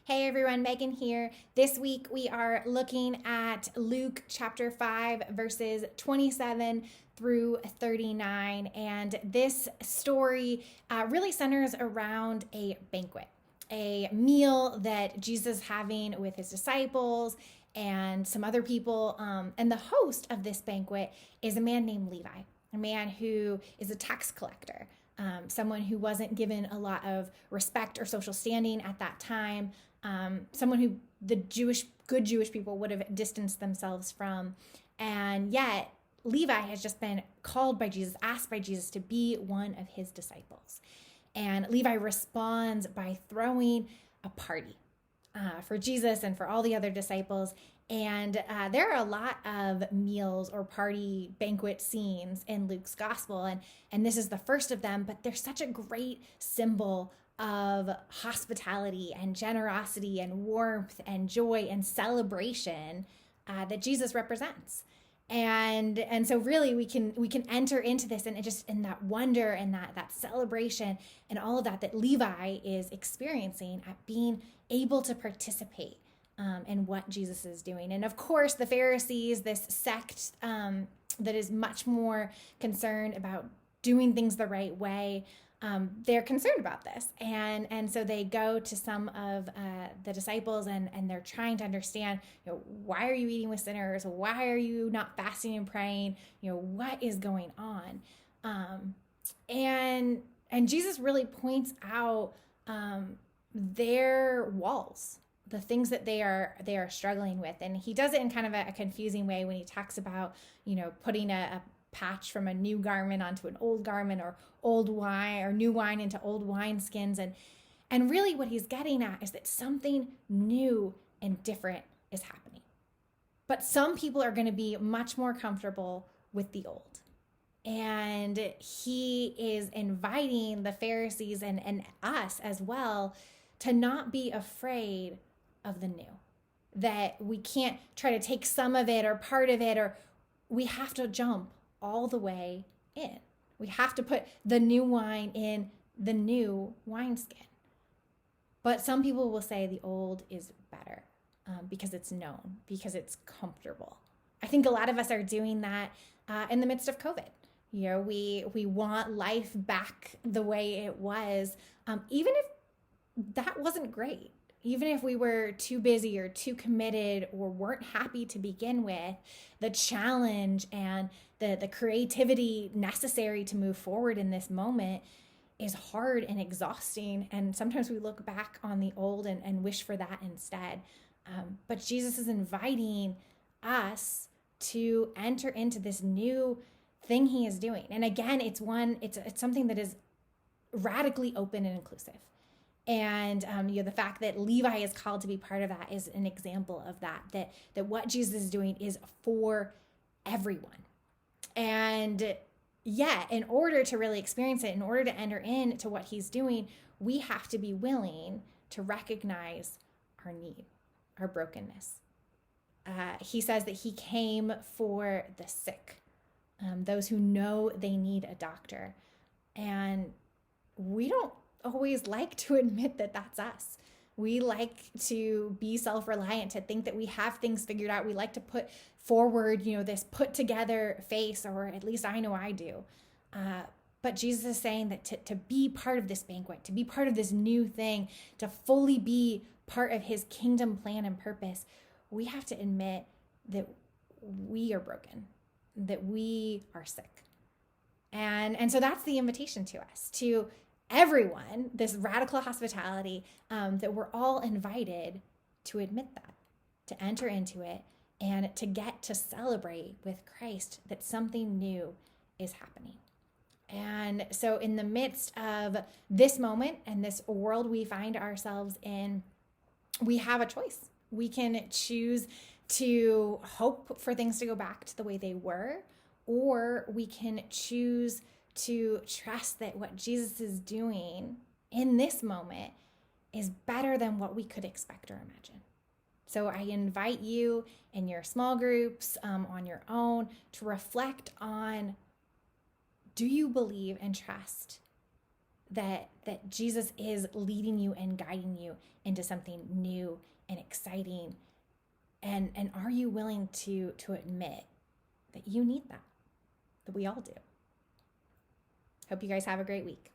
Hey everyone, Megan here. This week we are looking at Luke chapter 5, verses 27 through 39. And this story really centers around a banquet, a meal that Jesus is having with his disciples and some other people. And the host of this banquet is a man named Levi, a man who is a tax collector. Someone who wasn't given a lot of respect or social standing at that time, someone who the good Jewish people would have distanced themselves from. And yet, Levi has just been called by Jesus, asked by Jesus to be one of his disciples. And Levi responds by throwing a party for Jesus and for all the other disciples. And there are a lot of meals or party banquet scenes in Luke's gospel. And this is the first of them, but they're such a great symbol of hospitality and generosity and warmth and joy and celebration that Jesus represents. And so really we can enter into this and just in that wonder and that celebration and all of that Levi is experiencing at being able to participate in what Jesus is doing. And of course the Pharisees, this sect that is much more concerned about doing things the right way, they're concerned about this. And so they go to some of the disciples and they're trying to understand, why are you eating with sinners? Why are you not fasting and praying? What is going on? And Jesus really points out their walls, the things that they are struggling with. And he does it in kind of a confusing way when he talks about, putting a patch from a new garment onto an old garment, or old wine or new wine into old wineskins. And really what he's getting at is that something new and different is happening. But some people are going to be much more comfortable with the old. And he is inviting the Pharisees and us as well to not be afraid of the new. That we can't try to take some of it or part of it, or we have to jump all the way in. We have to put the new wine in the new wineskin. But some people will say the old is better because it's known, because it's comfortable. I think a lot of us are doing that in the midst of COVID. We want life back the way it was, even if that wasn't great. Even if we were too busy or too committed or weren't happy to begin with, the challenge and the creativity necessary to move forward in this moment is hard and exhausting. And sometimes we look back on the old and wish for that instead. But Jesus is inviting us to enter into this new thing he is doing. And again, it's something that is radically open and inclusive. And the fact that Levi is called to be part of that is an example of that what Jesus is doing is for everyone. And yet, in order to really experience it, in order to enter into what he's doing, we have to be willing to recognize our need, our brokenness. He says that he came for the sick, those who know they need a doctor. And we don't always like to admit that that's us. We like to be self-reliant, to think that we have things figured out. We like to put forward, this put together face, or at least I know I do. But Jesus is saying that to be part of this banquet, to be part of this new thing, to fully be part of his kingdom plan and purpose, we have to admit that we are broken, that we are sick. And so that's the invitation to us, to everyone, this radical hospitality, that we're all invited to admit that, to enter into it, and to get to celebrate with Christ that something new is happening. And so in the midst of this moment and this world we find ourselves in, we have a choice. We can choose to hope for things to go back to the way they were, or we can choose to trust that what Jesus is doing in this moment is better than what we could expect or imagine. So I invite you in your small groups, on your own, to reflect on, do you believe and trust that Jesus is leading you and guiding you into something new and exciting? And are you willing to admit that you need that we all do? Hope you guys have a great week.